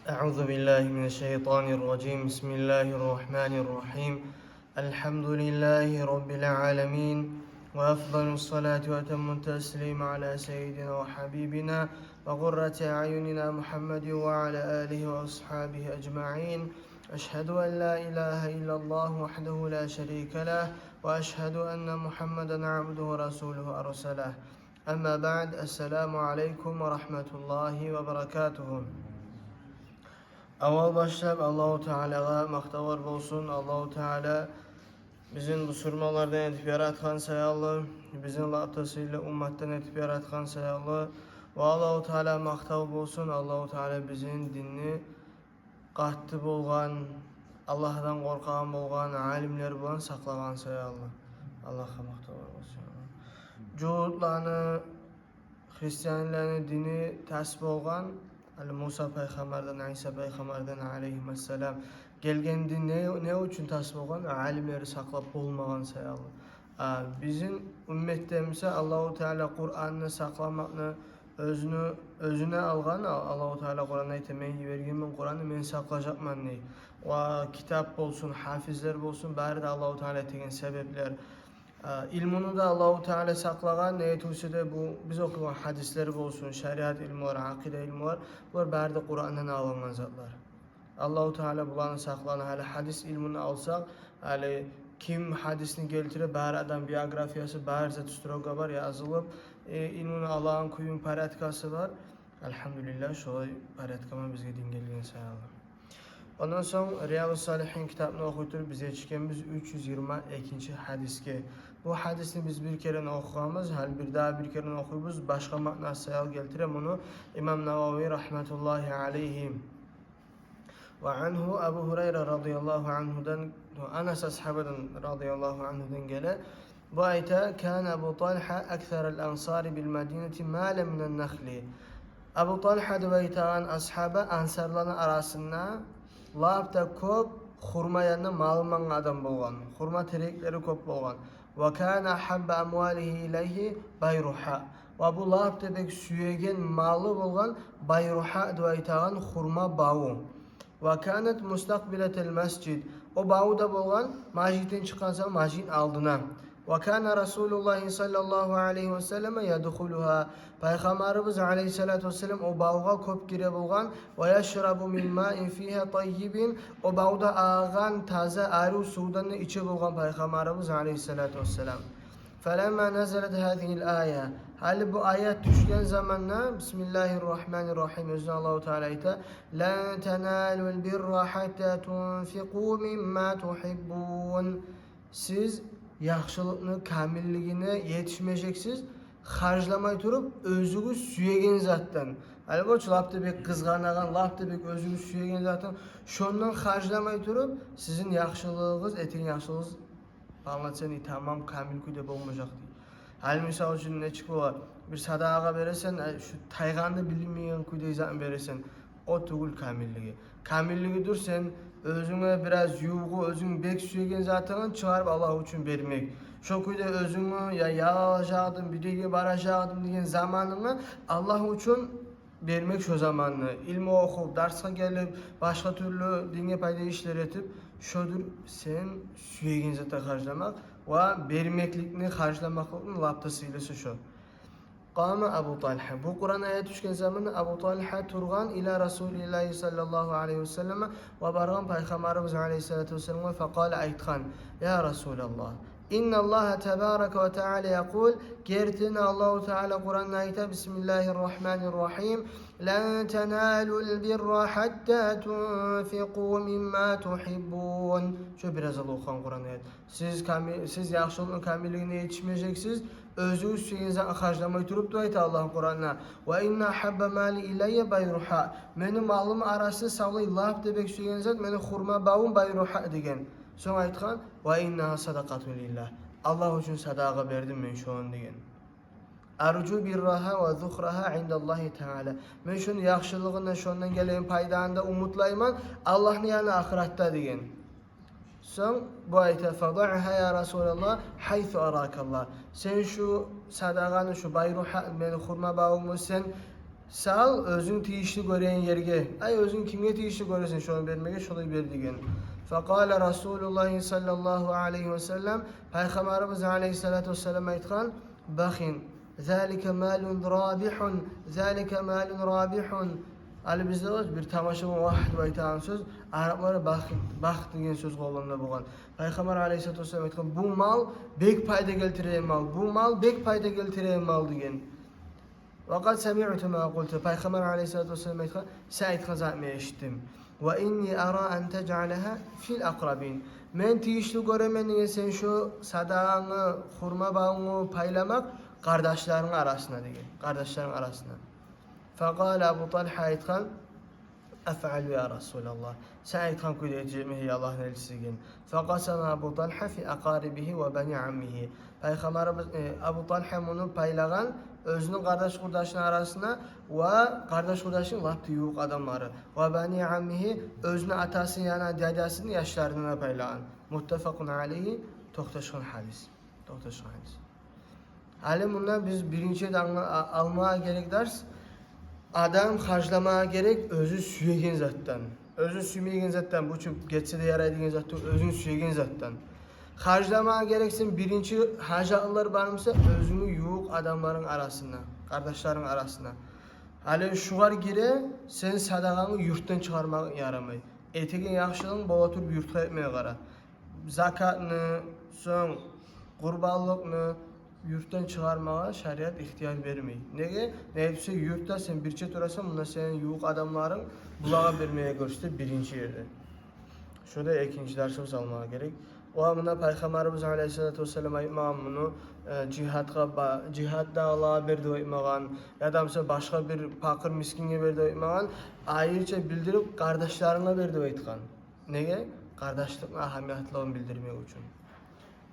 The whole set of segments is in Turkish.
أعوذ بالله من الشيطان الرجيم. بسم الله الرحمن الرحيم. الحمد لله رب العالمين، وأفضل الصلاة وأتم التسليم على سيدنا وحبيبنا وقرة أعيننا محمد وعلى آله وأصحابه أجمعين. أشهد أن لا إله إلا الله وحده لا شريك له، وأشهد أن محمدا عبده ورسوله أرسله. أما بعد، السلام عليكم ورحمة الله وبركاته. Avval başlap Allahu Teala'ga maqtavar bolsun. Allahu Teala bizim bu surmalardan etip yaratgan sayalı, bizim latasıyla ummattan etip yaratgan sayalı. Ve Allahu Teala maqtav bolsun. Allahu Teala bizim dinni qatты bolgan, Allah'dan korkan bolgan alimler bilen saklagan sayalı. Allah'a maqtavar bolsun. Juhudlarını, Hristiyanlarını dini tasbih bolgan Musa peygamberden, İsa peygamberden aleyhisselam gelgendi ne için tasbih olgan? Alimleri saklap olmagan sayalı. Bizim ümmetimize Allahu Teala Kur'an'ını saklamakını özüne algan. Allahu Teala Kur'an'ı aytı, men vergenmen Kur'an'ı men saklayacakman ney. Ve kitap olsun, hafizler olsun, bari de Allahu Teala tegen sebepler. İlmini de Allahu Teala saklagan. Neytuse de bu biz okuyan hadisleri olsun, şeriat ilmi var, akide ilmi var. Bunlar bari de Kur'an'dan alıngan zatlar. Allahu Teala bulanı saklanan hali hadis ilmini alsak, hali kim hadisini geltire, bari adam biyografiyası, bari zatustroga var yazılıp, ilmini alan kuyun paratkası var. Elhamdülillah şolay paratkama bizge din gelgen sayalım. Ondan sonra Riyad-ı Salihin kitabını okuyup bize çıkıyoruz 322. hadiske. Bu hadisini biz bir kere okuyoruz, hal bir daha bir kere okuyoruz. Başka manası sayal geltirem onu İmam Nevavi rahmetullahi aleyhi. Ve anhu Ebu Hureyre radıyallahu anhu'dan, Anas ashabadan radıyallahu anhu'dan gele. Bu ayette kan Ebu Talha ekserel ansari bil medineti mâle minen nehli. Ebu Talha deveytan ashabı ansarların arasında labda köp hurma yanına malman adam bolgan. Hurma terekleri köp bolgan. Ve kana habba amwalihi ileyhi Bayruha. Ve bu labda bek süyegen malı bolgan Bayruha deveytan hurma bağı. Ve kanet mustakbiletel mescid. O bağı da bolgan masjidden çıkansa masjidin aldına. Ve kana Resulullah sallallahu aleyhi ve sellem yedhuluha. Peygamberimiz aleyhissalatu vesselam o bağa köp gire bolgan ve yeşrabu min ma'in fiha tayyibin. O bağda ağan taze arı sudan içe bolgan Peygamberimiz aleyhissalatu vesselam. Felemma nazalet hadihil aya. Hali bu ayet düşken zamanla Bismillahirrahmanirrahim. Özne Allahu Teala ayta lan tenalul birra hatta tunfiqu mimma tuhibbun. Siz yaxşılıkны, kamilligini yetişmeyeceksiniz. Harclamay turup özünüz süyegen zattan. Albatta lapta bek kızganagan, lapta bek özünüz süyegen zattan. Şondan harclamay turup sizin yaxşılığınız, etin yaxşılığınız anlatsan tamam kamil kuyda olmayacak diye. Hal misal için ne çıkıyor? Bir sadaqa veresen, şu taygandı bilinmeyen kuyda zaten veresen, o tugul kamilligi. Kamilligi dur sen özüne biraz yuğu, özün bek süyegen zatını çıkarıp Allah için vermek. Şu kuyda özünü ya yağacaktım, bir dege baracaktım diyen zamanını Allah için vermek şu zamanını. İlmi okup, dersa gelip, başka türlü dine payda işler etip, şudur sen süyegen zatı harcamak ve vermeklikini harcamaklıkın laptasıyla şu. Qama Abu Talha. Bu Kur'an ayet düşken zamanı Abu Talha turgan ila Resulullah sallallahu aleyhi ve sellem ve bargan Peygamberimiz aleyhissalatu vesselam ve faqala aytkan ya Resulallah İnna Allah tebareke ve teala yaqul gertina Allahu Teala Kur'an ayette Bismillahirrahmanirrahim lan tenalul birra hatta tunfiqu mimma tuhibbun. Şu biraz okuyan Kur'an ayet. Siz yaxşılığın kamilliğine yetişmeyeceksiniz. Özünüz süyenize harcamayı turup da ayet Allah'ın Kur'an'ına. Ve inna habba mali ileyye Bayruha. Benim malım arası sağlayı laf debek süyenize meni hurma bağım Bayruha degen. Sonra aytkan ve inna sadaqatu lillah. Allah için sadaqa verdim ben şu an degen. Arju birraha ve zuhraha indallahi Teala. Men şunu yaxşılığından şondan gelen paydanda umutlayman Allah'ın yanı ahirette degen. Son bu ayete fada'ha ya Resulallah haythu arakallah. Sen şu sadaqanı şu Bayruha men hurma bağımı sen Sal özün tiyişli gören yerge. Ay özün kimge tiyişli göresin şunu vermege şolay ber degen. Faqala Rasulullah sallallahu aleyhi ve sellem Peygamberimiz aleyhissalatu vesselam aytgan bakhin zalika malun rabihun zalika malun rabihun. Ali bizde bir tamaşa vahid baytan söz Araplara baxt degan söz qo'llanma bo'lgan. Payg'ambar alayhisolatu vasallam aytgan bu mal bek payda keltiradigan mal. Bu mal bek payda keltiradigan mal degan. Vaqat sami'tu ma qultu. Payg'ambar alayhisolatu vasallam aytgan sen aytgan zotni eshitdim. Va inni ara an taj'alaha fil aqrabin. Men tiyishli ko'raman degan sen shu sadaqani, xurma bag'ni paylamak qardoshlarning arasida degan. Qardoshlarning arasida. Faqala Abu Talha aytgan أفعل يا رسول الله سعيد خان كده يجمعه الله نلسجن فقسم أبو طلحة في أقاربه وبني عمه Peygamber Abu Talha bunu paylagan özünün kardeş kurdaşının arasına ve kardeş kurdaşının laptı yuğuk adamları ve bani ammihi özünün atasının yana dedesinin yaşlarına paylagan muttefakun aleyhi tohtaşkın hadis halim bundan biz birinci almaya gerek ders adam harclamaya gerek özü süyegen zattan. Özü süyegen zattan bu çünkü geçse de yaraydigan zattan özün süyegen zattan. Harclamaya gereksin birinci hacatlar barmısa özünü yuğuk adamların arasına, kardeşlerin arasına. Hali şugar gire sen sadaqanı yurttan çıkarmak yaramay. Etegen yaxşılığın boğa tur yurtga etmeye qara. Zakatını, son qurbanlıqını yurttan çıkarmağa şariat ihtiyar vermey. Nege? Neyse yurtta sen birçe turasan buna senin yuğuk adamların bulağa vermeye görüşte birinci yerde. Şurada ikinci dersimiz almaya gerek. O amına Peygamberimiz Aleyhisselatü Vesselam aytmagan bunu cihatda Allah'a berdi aytmagan, ya da başka bir fakir miskinge berdi aytmagan, ayrıca bildirip kardeşlerine berdi aytgan. Nege? Kardeşliğin ahamiyetliğini bildirmek için.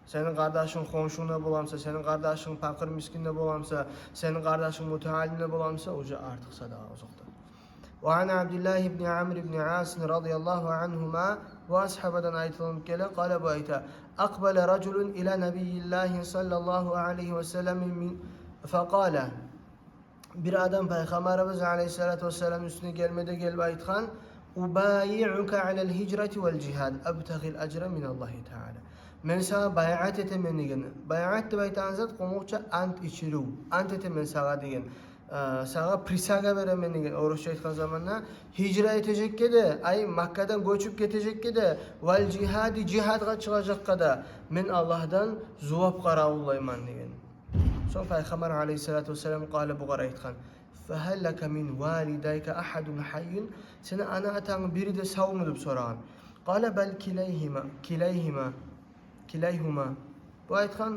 Senin kardeşin komşunda bulamsa, senin kardeşin fakir miskinde bulamsa, senin kardeşin müteallimde bulamsa, oca artık sadaqa uzakta. وعن عبد الله بن عمرو بن عاص رضي الله عنهما وأصحابنا أيضاً قال بأيتا أقبل رجل إلى نبي الله صلى الله عليه وسلم فقال bir adam Peygamberimiz Aleyhisselatü Vesselam üstüne gelmede gelip aytgan ubayi'uka alel hicreti vel cihad abtagil ecre minallahi Teala. Men sana bayat etemen degen. Bayat deb aytan zat qo'moqcha ant ichiru. Ant etemen sana degen. Sana prisaga veremen degen. Oruscha aytgan zamonda hijra etejekka de, ay Makkadan ko'chib ketejekka de, vel cihadi jihadga chiqajakka da men Allohdan javob qaraulayman degen. Son Peygamber Aleyhisselatü Vesselam qala bu qaraytgan. فهل لك من والديك أحد حي سنة أنا أتعلم بريد سوم دب سرعان قال بل كليهما وأيتخان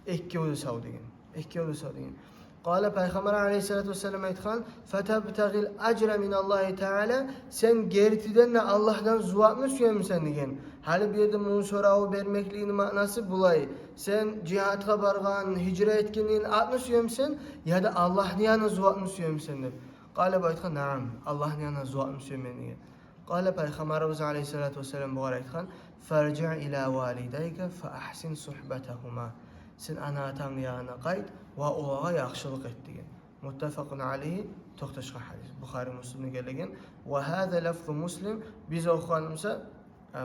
إكيود سودين قال Peygamber Aleyhisselatü Vesselam aytgan فتبتغي الأجر من الله Teala sen gertiden de Allah'tan zuvat mı suyamsan degen. Hali bir yerde bunu sorağı vermekliğinin manası bulay. Sen cihatga bargan, hicra etkenliğin atını suyamsan ya da Allah'ın yanına zuvat mı suyamsan deb. Qala aytgan naam Allah'ın yanına zuvat mı suyamsan degen. Qala Peygamberimiz Aleyhisselatü Vesselam bu aytgan farji' ila validayka fa ahsin suhbatahuma. Sen ana atan yanına qayt ve oğağa yaxşılık et degen. Muttefakun aleyhi to'xtashqa hadis. Buxoriy Muslim'e kelgan ve hada lafzu Muslim biz o'qiganimizda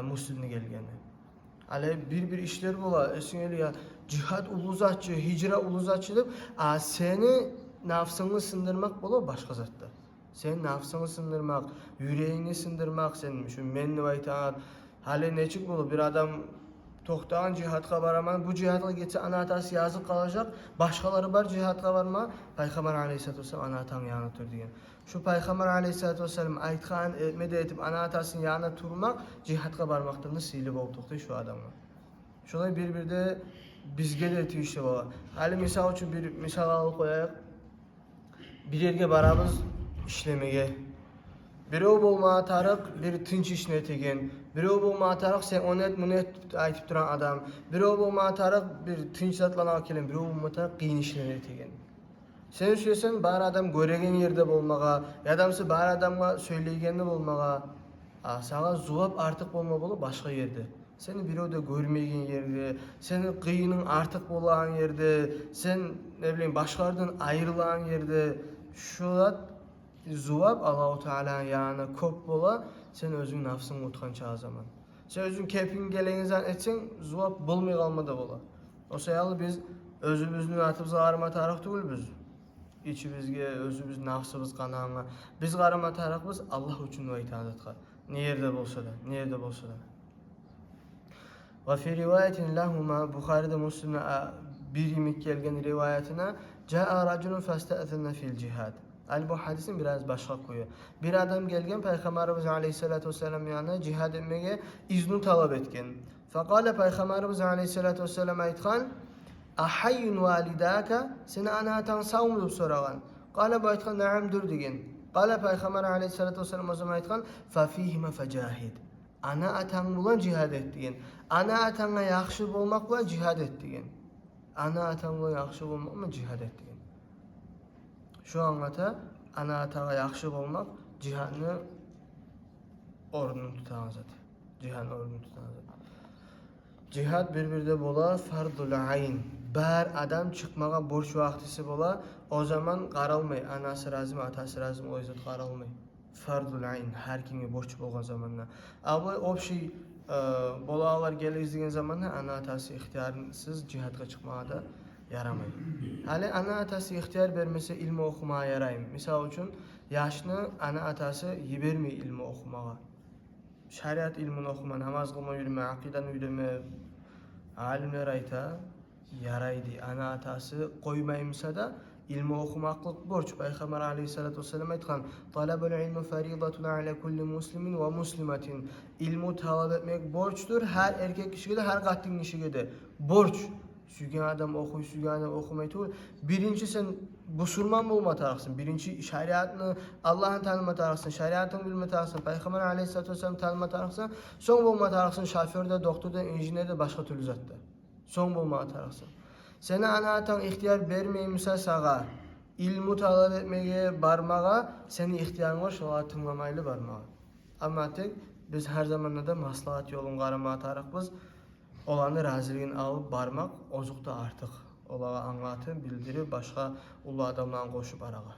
Muslim'e kelgan. Ale bir işler bola esingeli ya cihat uluzatçı, hicra uluzatçı deb seni nafsını sındırmak bola başka zatda. Sen nafsını sındırmak, yüreğini sındırmak senin şu menni aytan hali neçik bolu bir adam to'xtagan cihatga baraman, bu cihatga getse ana atası yazık kalacak, başkaları var cihatga barma, Peygamber Aleyhisselatü Vesselam ana atan yanına tur degan. Şu Peygamber Aleyhisselatü Vesselam aytgan etmede etip ana atasının yanına turmak cihatga barmaktan sili bolup to'xtay şu adamlar. Şolay bir-birde bizge de tiyişli bola. Hali misal üçün bir misal alıp koyayak. Bir yerge barabız işlemege. Birov bolma tarık bir tinç işine tegen. Birov bolma tarık sen onet munet aytıp duran adam. Birov bolma tarık bir tinç zatlana kelen. Birov bolma tarık qiyin işine tegen. Sen söylesen bar adam göregen yerde bolmaga, yadamsı bar adamga söyleygenini bolmaga. Sana zulap artık bolma bolu başka yerde. Seni birov da görmegen yerde, senin qiyinin artık bolan yerde, sen ne bileyim başkalardan ayrılan yerde şulat zuvab Allahu Teala yani kop bola sen özün nafsını utkan çağı zaman. Sen özün kepin gelenizden etsen zuvab bulmay kalmada bola. O sayalı biz özümüzün atıp zarıma taraf değil biz. İçimizge özümüz nafsımız kanağına. Biz garama tarafımız Allah için ve itaatı. Nerede bolsa da, nerede bolsa da. Ve fi rivayetin lahuma Bukhari'de Müslim'de bir yemek gelgen rivayetine Ca'a raculun fasta'zana fil cihad. Bu hadisin biraz başka koyu. Bir adam gelgen Peygamberimiz Aleyhissalatu vesselam yanına cihad etmeye izni talep etken. Faqala Peygamberimiz Aleyhissalatu vesselam aytgan Ahayyun validaka seni ana atan sağ mı deb soragan. Qala bu aytgan na'amdur degen. Qala Peygamber Aleyhissalatu vesselam o zaman aytgan fa fihima fajahid. Ana atan bilan jihad et degen. Ana atanga yaxshi bolmak bilan jihad et degen. Ana atan bilan yaxshi bolmak bilan jihad et degen. Şu anlata ana ataga yaxshi bolmak jihadni o'rnini tutadi zaten. Jihad o'rnini tutadi. Cihad bir-birde bola fardul ayn. Bar adam çıkmağa borç vaktisi bola o zaman qaralmay. Anası razı mı, atası razı mı o yüzden qaralmay. Fardul ayn her kimge borç bolgan zamanla. Ama o şey bolalar gelizdiğin zamanla ana atası ihtiyarsiz cihadga çıkmağa da yaramaydı. Hali ana atası ihtiyar vermese ilmi okumaya yarayım. Misal için yaşını ana atası yibermi ilmi okumaya. Şeriat ilmini okuma, namaz kılma yürüme, akidan yürüme, alimler ayta yaraydı. Ana atası koymayımsa da ilmi okumaklık borç. Peygamber Aleyhissalatu vesselam aytgan talabul ilmi faridatun ala kulli muslimin ve muslimatin. İlmi talep etmek borçtur. Her erkek kişiye de her kadın kişiye de borç. Sügen adam okuy, sügen adam okumayı değil. Birinci sen busurman bulma taraksın. Birinci şeriatını Allah'ın tanıma taraksın. Şeriatını bilme taraksın. Peygamber Aleyhissalatu vesselam tanıma taraksın. Son bulma taraksın. Şoförde, doktorda, injinerde, başka türlü zatta. Son bulma taraksın. Seni ana atan ihtiyar vermeyimse sağa, ilmi talep etmeye barmağa, seni ihtiyarın var şoğa tınlamaylı barmağa. Ama tek biz her zaman da maslahat yolun qarama tarakbız. Olanı raziliğini alıp barmak ozukta artık. Olağa anlatı bildirip başka ulu adamla koşup arağa.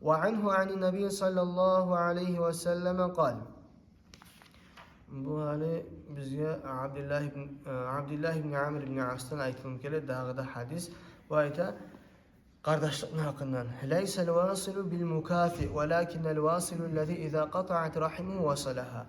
Ve anhu ani nebi sallallahu aleyhi ve selleme kal. Bu hali bizge Abdullah ibn Amr ibn As'tan aytılım kele dağıda hadis. Bu ayta kardeşliğin hakkından. Leysel vasilu bil mukafi velakinnel vasilu lezi izâ qata'at rahimu vasalaha.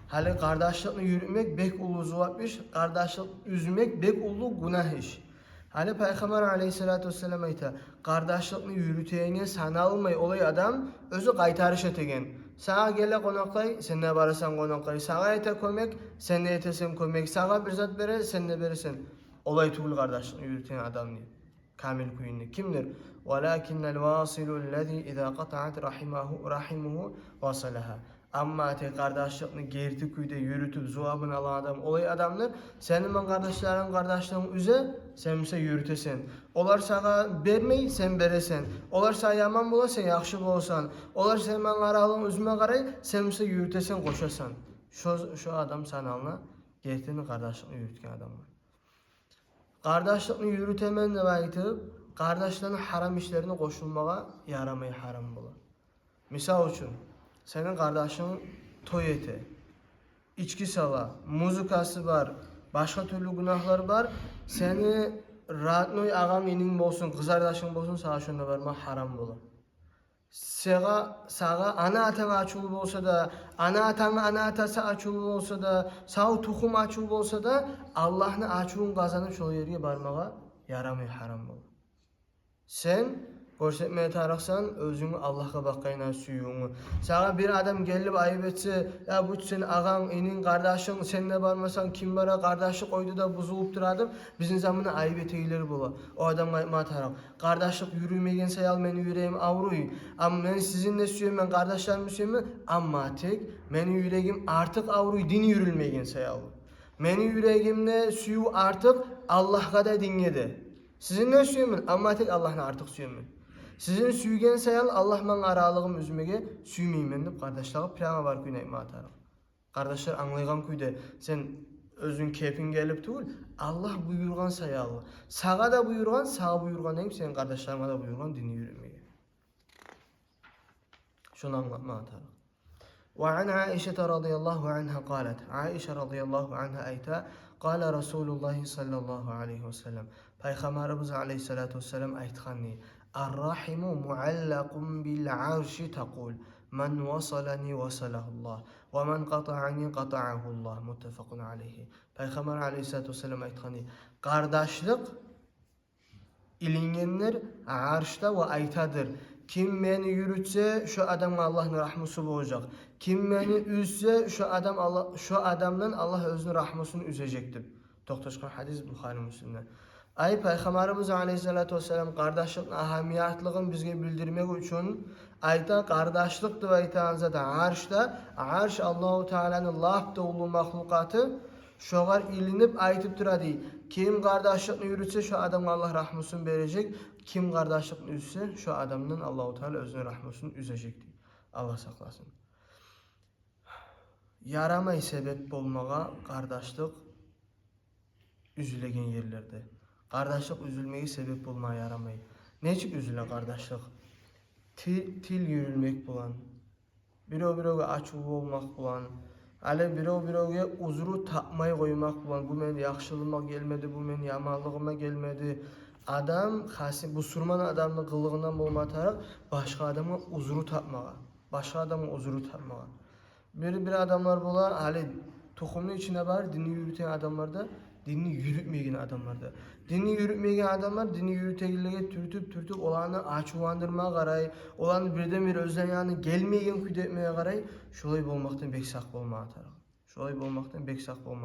Hali kardeşlikle yürümek bek ulu zuvapmış, kardeşlik üzmek bek ulu günah iş. Hali Peygamber Aleyhissalatu vesselam ayta, kardeşlikle yürüteyine sana almay olay adam özü qaytarış etegen. Sağa gele konaklay, sen ne barasan konaklay. Sağa ete kömek, sen ne etesen kömek. Sağa bir zat bere, sen ne beresen. Olay tuğul kardeşlikle yürüteyen adam diye. Kamil kuyunlu. Kimdir? وَلَكِنَّ الْوَاصِلُ الَّذ۪ي اِذَا قَطَعَتْ رَحِمُهُ وَصَلَهَا. Amma te kardeşliğini gerti kuyda yürütüp zuabını alan adam olay adamlar senin ben kardeşlerin üze sen bize yürütesen. Olar sana vermeyi sen beresen. Olar sana yaman bula sen yaxşı bolsan. Olar sen ben aralığın üzüme qaray sen bize yürütesen koşasan. Şu adam sana alına gertini kardeşliğini yürütken adamlar. Kardeşliğini yürütemen de baytıp kardeşlerin haram işlerine koşulmağa yaramayı haram bula. Misal için senin kardeşin toy eti, içki sala, muzikası var, başka türlü günahlar var. Seni rahatnoy ağam inin bolsun, kız kardeşin bolsun, sağa şunda varma haram bula. Sağa ana atan açılı bolsa da, ana atası açılı bolsa da, sağ tuxum açılı bolsa da, Allah'ın açığın kazanıp şol yerine barmağa yaramay haram bula. Sen görsetmeye taraksan özünü Allah'a bakayına suyunu. Sana bir adam gelip ayıp etse, ya bu senin ağan, inin, kardeşin, sen ne barmasan kim bara kardeşlik oydu da buzulup duradım. Bizim zamanı ayıp eteyleri bula. O adam ayıpma tarak. Kardeşlik yürümeyen sayal beni yüreğim avruyu. Ama ben sizinle suyum, ben kardeşlerimi suyum. Ama tek benim yüreğim artık avruyu dini yürülmeyen sayal. Benim yüreğimle suyu artık Allah'a da dinledi. Sizinle suyum, ama tek Allah'ına artık suyum. Sizin süygen sayal Allah man aralığım üzümege süymeymen dep kardeşler piyama var kuyna ima atarım. Kardeşler anlaygan kuyda sen özün kepin gelip tuğul Allah buyurgan sayal. Sağa da buyurgan, sağa buyurgan deyip senin kardeşlerine da buyurgan dini yürümeye. Şunu anlatma atarıq. وعن عائشة رضي الله عنها قالت عائشة رضي الله عنها أيتا قال رسول الله صلى الله عليه وسلم Peygamberimiz aleyhissalatu vesselam aytqanni الرحم معلق بالعرش تقول من وصلني وصله الله ومن قطعني قطعه الله متفق عليه. Peygamber aleyhissalatu vesselam aytqanni qardaşlık ilingenler arşta ve aytadır. Kim beni yürütse şu adam Allah'ın rahmeti olacak. Kim beni üzse şu adamdan Allah özünün rahmetini üzecektir. Doktorşkan hadis Buhari Müslim'den. Ay Peygamberimiz Aleyhissalatu vesselam kardeşliğin ahamiyatlığını bizge bildirmek için ayta kardeşlik deb aytanızda da arş Allahu Teala'nın lafta ulu mahlukatı şoğar ilinip aytıp duradı. Kim kardeşliğini yürütse şu adam Allah rahmetini verecek. Kim kardeşliğini üzse şu adamdan Allahu Teala özünün rahmetini üzecektir. Allah saklasın. Yaramay sebep olmağa kardeşlik üzülegen yerlerde. Kardeşlik üzülmeyi sebep olmaya yaramay. Neçik üzüle kardeşlik? Til yürülmek bulan. Biro açığı olmak bulan. Ale biro uzuru tapmay koymak bulan. Bu men yaxşılığıma gelmedi, bu men yamanlığıma gelmedi. Adam bu surman adamın kılığından olmatarak başka adama uzuru tapmağa. Bir adamlar bola hali tohumun içine var, dini yürüten adamlarda, dini yürütmeyen adamlarda. Dini yürütmeyen adamlar dini yürütegillige türtüp olanı açıvandırmaya qaray, olanı birden özden yani gelmeyen küdetmeye qaray, şolay bolmaktan bek saq bolmaya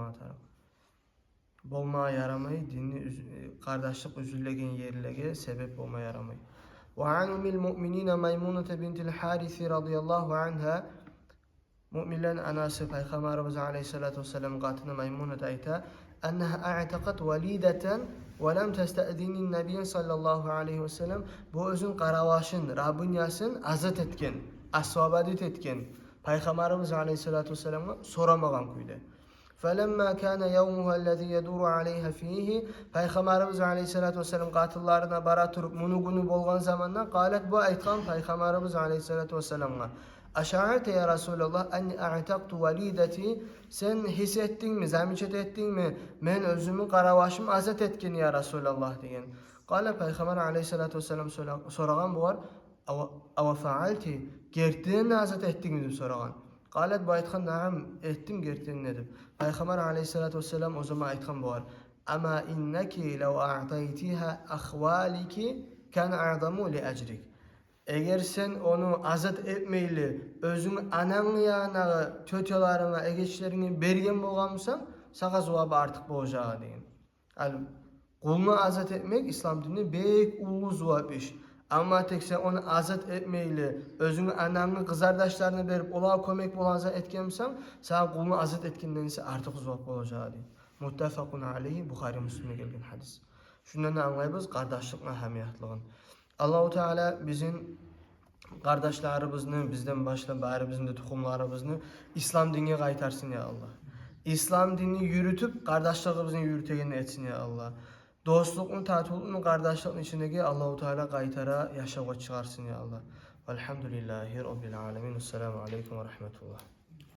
atarıq. Bolmaya yaramay, dini kardeşlik üzüllegen yerlege sebep bolmaya yaramay. وعن أم المؤمنين ميمونة بنت الحارث رضي الله عنها Müminlerin anası Peygamberimiz Aleyhissalatu vesselam qatına Meymuna ayta enha a'taqat walidatan ve lem testa'dinin Nebiy sallallahu aleyhi ve sellem bu özün qaravaşın Rabbin yasın azat etken, asvabadet etken Peygamberimiz Aleyhissalatu vesselam'a soramagan kuyda. فَلَمَّا كَانَ يَوْمُهَا الَّذِي يَدُورُ عَلَيْهَا فِيهِ Peygamberimiz Aleyhissalatu vesselam qatıllarına bara turup munu bolgan zamandan qalat bu aytqan Peygamberimiz Aleyhissalatu vesselam'a Aşa'ate ya Resulallah enni a'taqtu valideti sen hissettin mi, zamiçet ettin mi? Men özümü qaravaşım azat etkin ya Resulallah degen. Qala Peygamber Aleyhissalatu vesselam soragan bu var. Ava fa'alti gertden azat ettin mi deb soragan. Qalat bu aytqan na'am ettim gertden ne deb. Peygamber Aleyhissalatu vesselam o zaman aytqan bu var. Ama innaki law a'taytiha akhwaliki kan a'zamu li ecrik. Eğer sen onu azat etmeyli, özün ananın yanına, tötülarına, egeçlerine bergen bolgansan, sağa zuvabı artık bolacağı deyin. Yani kulunu azat etmek İslam dininde bek ulu zuvab iş. Ama tek sen onu azat etmeyli, özünü ananın kızardaşlarına berip ola kömek bolansa etkensen, sağa kulunu azat etkinden ise artık zuvab bolacağı deyin. Muttefakun aleyhi Buhari Müslim'e gelген hadis. Şundan anlayabiliriz kardeşlik ahamiyatlığını. Allahu Teala bizim kardeşlerimizni bizden başla bari bizim de tohumlarımızı İslam dinine qaytarsın ya Allah. İslam dinini yürütüp kardeşliğimizi yürütegenini etsin ya Allah. Dostluğun, tatulluğun, kardeşliğin içindeki Allahu Teala qaytara yaşağa çıkarsın ya Allah. Velhamdülillahi Rabbil alemin. Esselamu aleyküm ve rahmetullah.